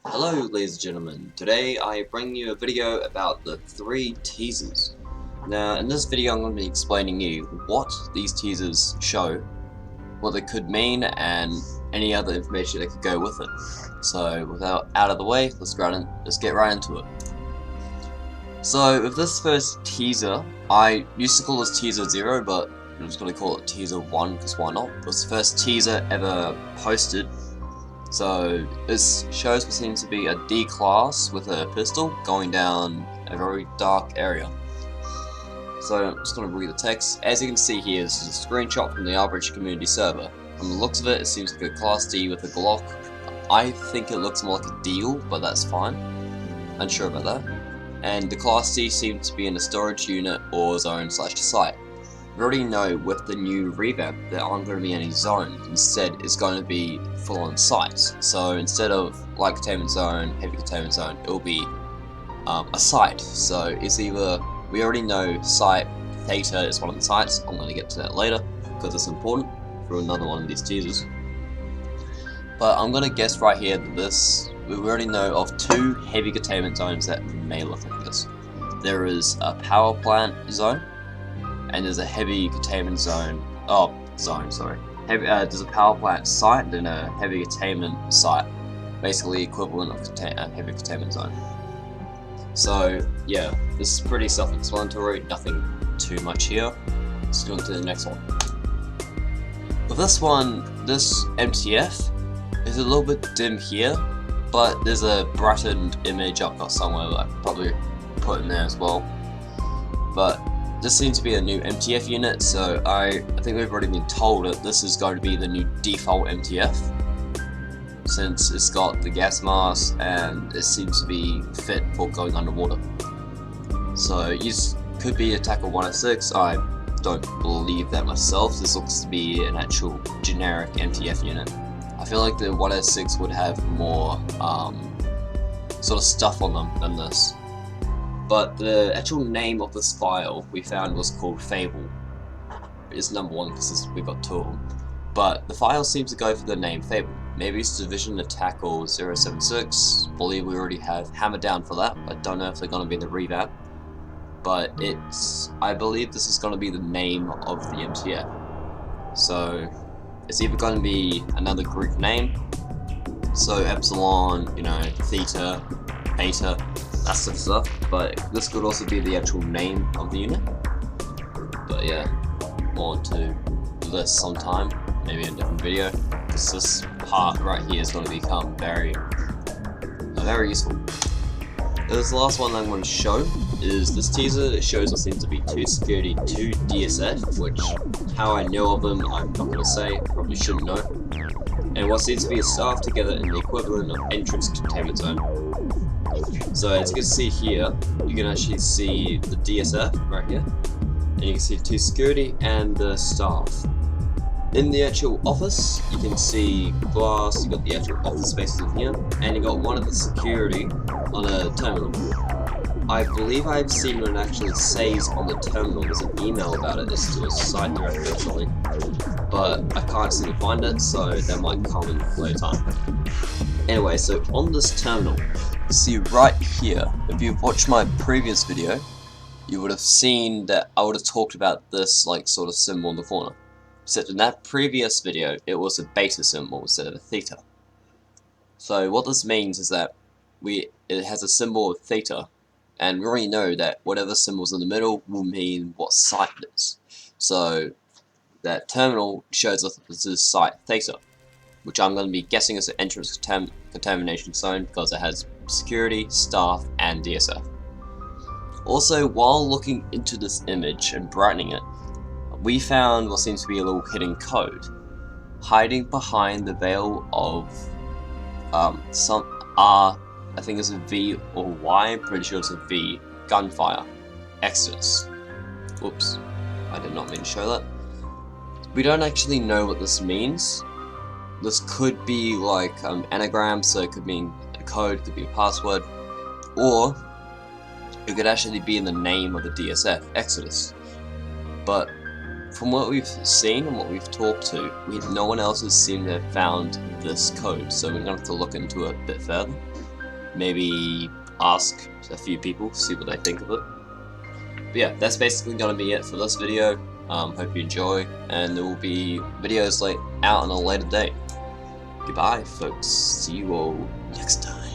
Hello ladies and gentlemen, today I bring you a video about the 3 teasers. Now in this video I'm going to be explaining you what these teasers show, what they could mean, and any other information that could go with it. So without out of the way, let's get right into it. So with this first teaser, I used to call this teaser 0, but I'm just going to call it teaser 1 because why not? It was the first teaser ever posted. So this shows what seems to be a D class with a pistol going down a very dark area. So I'm just going to read the text. As you can see here, this is a screenshot from the rBreach community server. From the looks of it, it seems like a class D with a Glock. I think it looks more like a deal, but that's fine. Unsure about that. And the class D seems to be in a storage unit or zone/site. We already know with the new revamp there aren't going to be any zones. Instead, it's going to be full-on sites. So instead of light containment zone, heavy containment zone, it will be a site. So it's either, we already know site theta is one of the sites. I'm going to get to that later because it's important for another one of these teasers. But I'm going to guess right here that we already know of 2 heavy containment zones that may look like this. There is a power plant zone, and there's a heavy containment zone. There's a power plant site and a heavy containment site, basically equivalent of a heavy containment zone. So yeah, this is pretty self-explanatory. Nothing too much here. Let's go on to the next one. With this one, this MTF is a little bit dim here, but there's a brightened image I've got somewhere that I could probably put in there as well. But this seems to be a new MTF unit, so I think we've already been told that this is going to be the new default MTF, since it's got the gas mask and it seems to be fit for going underwater. So you could be attacker 106. I don't believe that myself. This looks to be an actual generic MTF unit. I feel like the 106 would have more sort of stuff on them than this. But the actual name of this file we found was called Fable. It's number 1 because we've got 2 of them. But the file seems to go for the name Fable. Maybe it's Division Attack or 076. I believe we already have Hammer down for that. I don't know if they're going to be the revamp. But I believe this is going to be the name of the MTF. So it's either going to be another group name. So Epsilon, Theta, Beta, that sort of stuff, but this could also be the actual name of the unit. But yeah, more to this sometime, maybe in a different video, because this part right here is going to become very useful. This last one I'm going to show is this teaser. It shows what seems to be 2 security, 2 DSF, which how I know of them I'm not going to say, probably shouldn't know. And what seems to be a staff together in the equivalent of entrance containment zone. So as you can see here, you can actually see the DSF right here, and you can see 2 security and the staff. In the actual office, you can see glass, you got the actual office spaces in here, and you got one of the security on a terminal. I believe I've seen when it actually says on the terminal, there's an email about it, it's to a site direct actually, but I can't seem to find it, so that might come in later time. Anyway, so on this terminal, see right here, if you've watched my previous video, you would have seen that I would have talked about this sort of symbol in the corner. Except in that previous video, it was a beta symbol instead of a theta. So what this means is that it has a symbol of theta, and we already know that whatever symbol's in the middle will mean what site it is. So that terminal shows us this is site theta, which I'm going to be guessing is an entrance contamination zone because it has security, staff, and DSF. Also, while looking into this image and brightening it, we found what seems to be a little hidden code hiding behind the veil of some R, I think it's a V or Y, I'm pretty sure it's a V, gunfire, Exodus. Oops, I did not mean to show that. We don't actually know what this means. This could be like anagram, so it could mean a code, could be a password, or it could actually be in the name of the DSF, Exodus. But from what we've seen and what we've talked to, no one else has seemed to have found this code, so we're going to have to look into it a bit further. maybe ask a few people, see what they think of it. But yeah, that's basically gonna be it for this video. Hope you enjoy, and there will be videos out on a later date. Goodbye, folks. See you all next time.